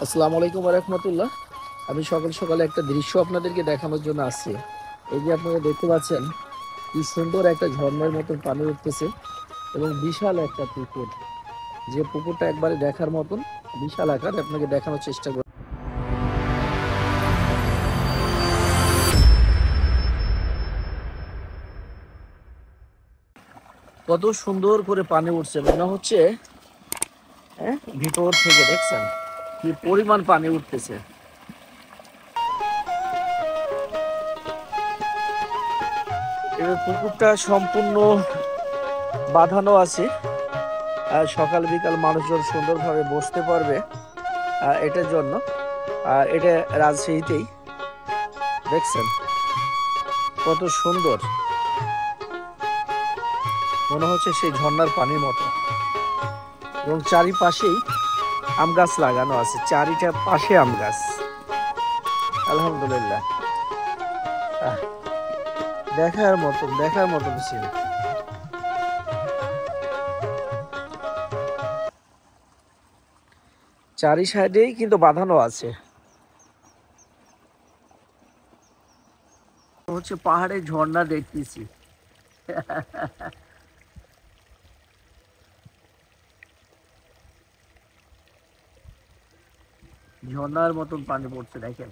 আসসালামু আলাইকুম রহমতুল্লাহ। আমি সকাল সকালে একটা দৃশ্য আপনাদেরকে দেখানোর জন্য আসছি। এই যে আপনারা দেখতে পাচ্ছেন কি সুন্দর একটা ঝর্ণার মতন পানি উঠতেছে এবং বিশাল একটা পুকুর, যে পুকুরটা একবারে দেখার মতন বিশাল আকার। আপনাকে দেখানোর চেষ্টা করি। কত সুন্দর করে পানি উঠছে, মনে হচ্ছে ভিতর থেকে দেখছেন কি পরিমাণ পানি উঠতেছে। এবার পুকুরটা সম্পূর্ণ বাঁধানো আছে, সকাল বিকাল মানুষজন সুন্দরভাবে বসতে পারবে এটার জন্য। এটা রাজশাহীতেই, দেখছেন কত সুন্দর, মনে হচ্ছে সেই ঝর্ণার পানির মতো। এবং চারিপাশেই আম গাছ লাগানো আছে, চারিটা পাশে আম গাছ। আলহামদুলিল্লাহ, আহ, দেখার মতন ছিল। চারি সাইডেই কিন্তু বাঁধানো আছে, হচ্ছে পাহাড়ের ঝর্ণা দেখতেছি। ঝর্ণার মতন পানি পড়ছে দেখেন।